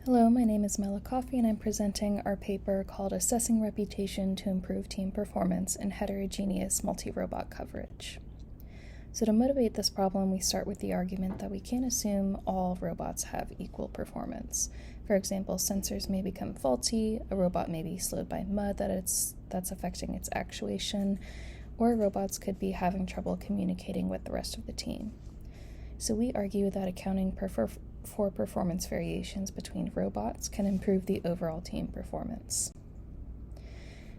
Hello, my name is Mela Coffey, and I'm presenting our paper called Assessing Reputation to Improve Team Performance in Heterogeneous Multi-Robot Coverage. So to motivate this problem, we start with the argument that we can't assume all robots have equal performance. For example, sensors may become faulty, a robot may be slowed by mud that's affecting its actuation, or robots could be having trouble communicating with the rest of the team. So we argue that accounting for performance variations between robots can improve the overall team performance.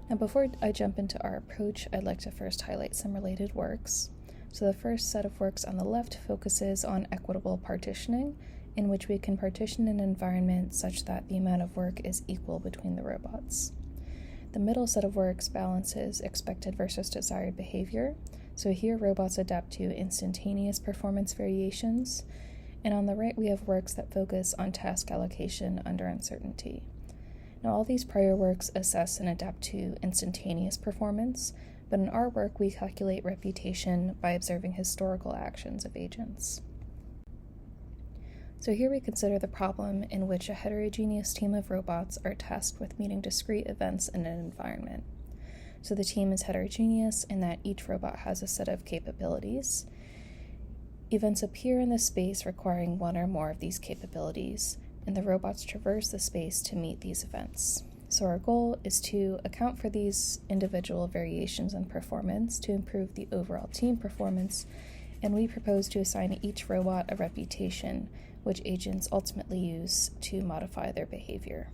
Now, before I jump into our approach, I'd like to first highlight some related works. So the first set of works on the left focuses on equitable partitioning, in which we can partition an environment such that the amount of work is equal between the robots. The middle set of works balances expected versus desired behavior. So here robots adapt to instantaneous performance variations, and on the right we have works that focus on task allocation under uncertainty. Now all these prior works assess and adapt to instantaneous performance, but in our work we calculate reputation by observing historical actions of agents. So here we consider the problem in which a heterogeneous team of robots are tasked with meeting discrete events in an environment. So the team is heterogeneous in that each robot has a set of capabilities. Events appear in the space requiring one or more of these capabilities, and the robots traverse the space to meet these events. So our goal is to account for these individual variations in performance to improve the overall team performance, and we propose to assign each robot a reputation, which agents ultimately use to modify their behavior.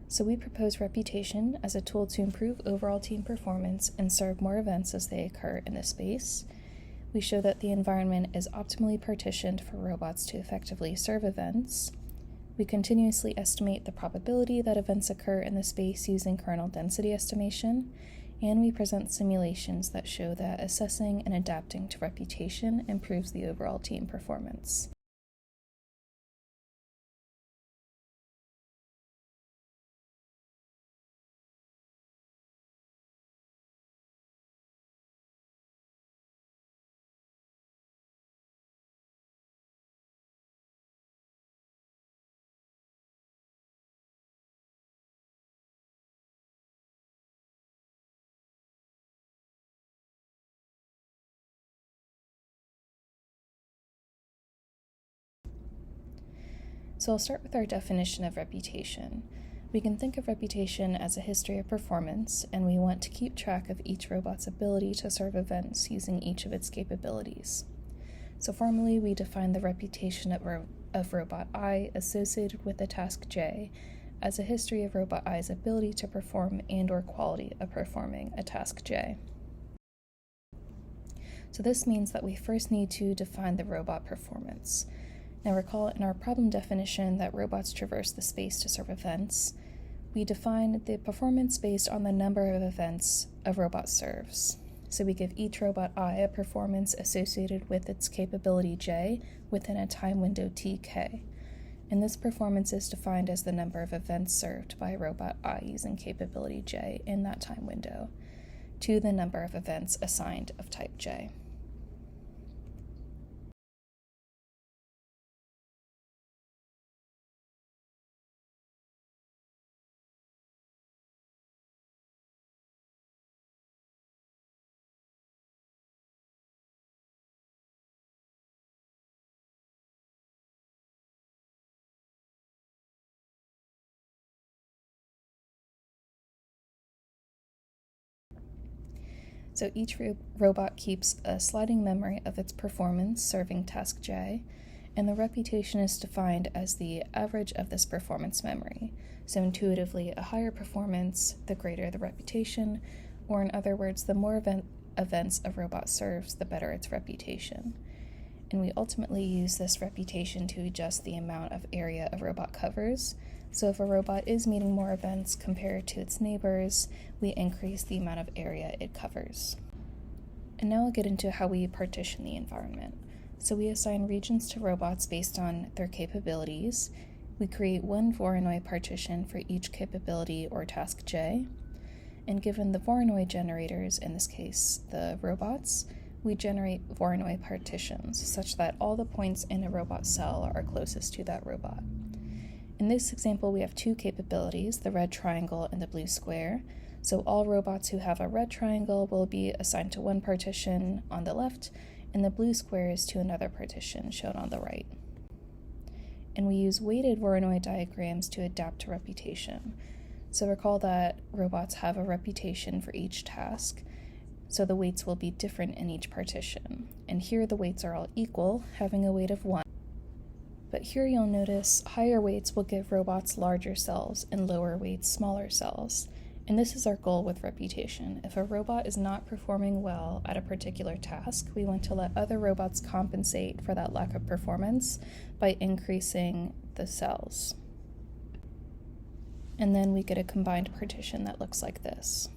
So we propose reputation as a tool to improve overall team performance and serve more events as they occur in the space. We show that the environment is optimally partitioned for robots to effectively serve events. We continuously estimate the probability that events occur in the space using kernel density estimation, and we present simulations that show that assessing and adapting to reputation improves the overall team performance. So I'll start with our definition of reputation. We can think of reputation as a history of performance, and we want to keep track of each robot's ability to serve events using each of its capabilities. So formally, we define the reputation of robot I associated with the task J as a history of robot I's ability to perform and/or quality of performing a task J. So this means that we first need to define the robot performance. Now recall in our problem definition that robots traverse the space to serve events. We define the performance based on the number of events a robot serves. So we give each robot I a performance associated with its capability J within a time window Tk. And this performance is defined as the number of events served by robot I using capability J in that time window, to the number of events assigned of type J. So each robot keeps a sliding memory of its performance serving task J, and the reputation is defined as the average of this performance memory. So intuitively, a higher performance, the greater the reputation, or in other words, the more events a robot serves, the better its reputation. And we ultimately use this reputation to adjust the amount of area a robot covers. So if a robot is meeting more events compared to its neighbors, we increase the amount of area it covers. And now I'll get into how we partition the environment. So we assign regions to robots based on their capabilities. We create one Voronoi partition for each capability or task J. And given the Voronoi generators, in this case the robots, we generate Voronoi partitions such that all the points in a robot cell are closest to that robot. In this example, we have two capabilities, the red triangle and the blue square. So all robots who have a red triangle will be assigned to one partition on the left, and the blue squares to another partition shown on the right. And we use weighted Voronoi diagrams to adapt to reputation. So recall that robots have a reputation for each task, so the weights will be different in each partition. And here the weights are all equal, having a weight of 1. But here you'll notice higher weights will give robots larger cells and lower weights smaller cells. And this is our goal with reputation. If a robot is not performing well at a particular task, we want to let other robots compensate for that lack of performance by increasing the cells. And then we get a combined partition that looks like this.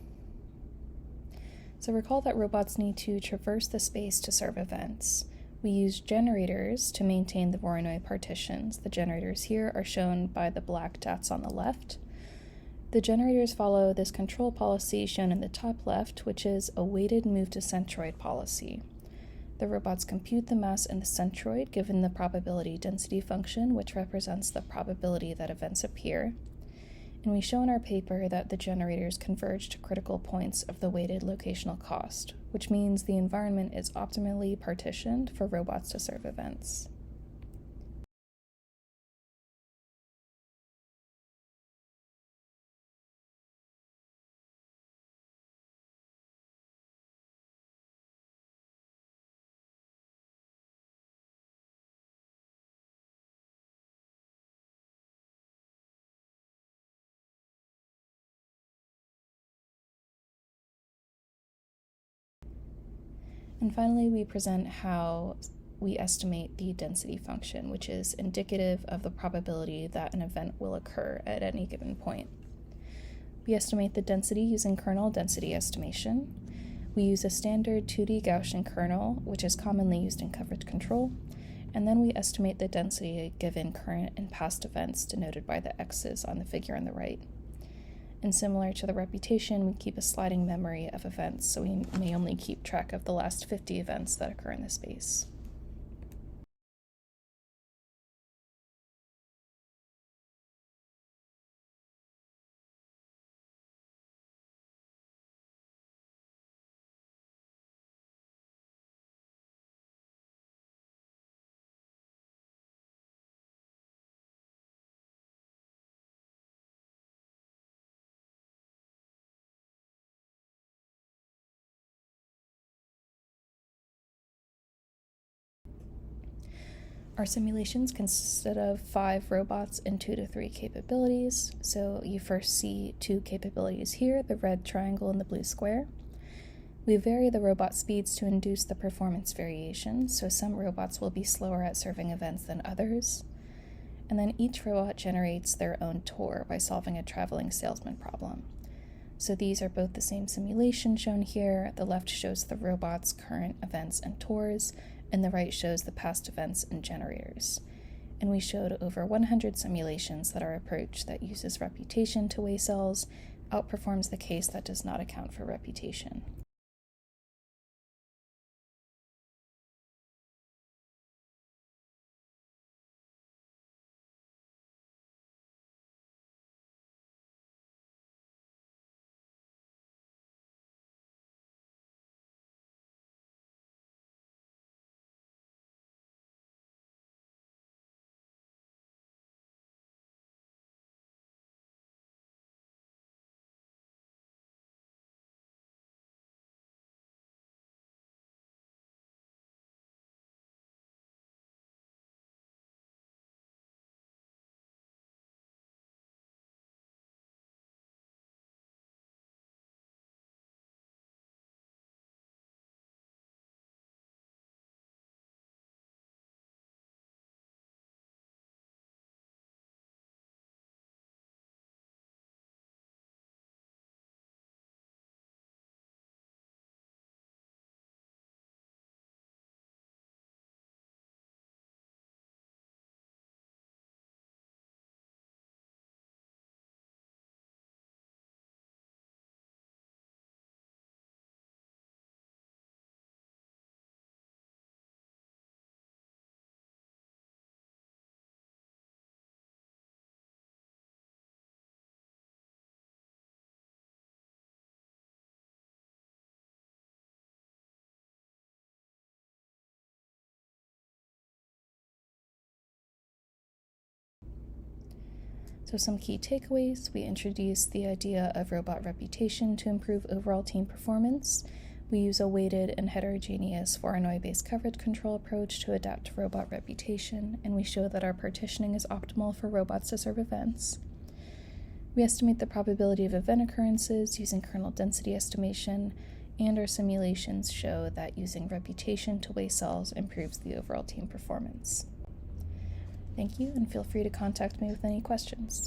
So recall that robots need to traverse the space to serve events. We use generators to maintain the Voronoi partitions. The generators here are shown by the black dots on the left. The generators follow this control policy shown in the top left, which is a weighted move to centroid policy. The robots compute the mass in the centroid given the probability density function, which represents the probability that events appear. And we show in our paper that the generators converge to critical points of the weighted locational cost, which means the environment is optimally partitioned for robots to serve events. And finally, we present how we estimate the density function, which is indicative of the probability that an event will occur at any given point. We estimate the density using kernel density estimation. We use a standard 2D Gaussian kernel, which is commonly used in coverage control, and then we estimate the density given current and past events denoted by the x's on the figure on the right. And similar to the reputation, we keep a sliding memory of events, so we may only keep track of the last 50 events that occur in the space. Our simulations consisted of 5 robots and 2 to 3 capabilities. So you first see 2 capabilities here, the red triangle and the blue square. We vary the robot speeds to induce the performance variation, so some robots will be slower at serving events than others. And then each robot generates their own tour by solving a traveling salesman problem. So these are both the same simulation shown here. The left shows the robot's current events and tours, and the right shows the past events and generators. And we showed over 100 simulations that our approach that uses reputation to weigh cells outperforms the case that does not account for reputation. So some key takeaways: we introduced the idea of robot reputation to improve overall team performance. We use a weighted and heterogeneous 4NOI-based coverage control approach to adapt to robot reputation, and we show that our partitioning is optimal for robots to serve events. We estimate the probability of event occurrences using kernel density estimation, and our simulations show that using reputation to weigh cells improves the overall team performance. Thank you, and feel free to contact me with any questions.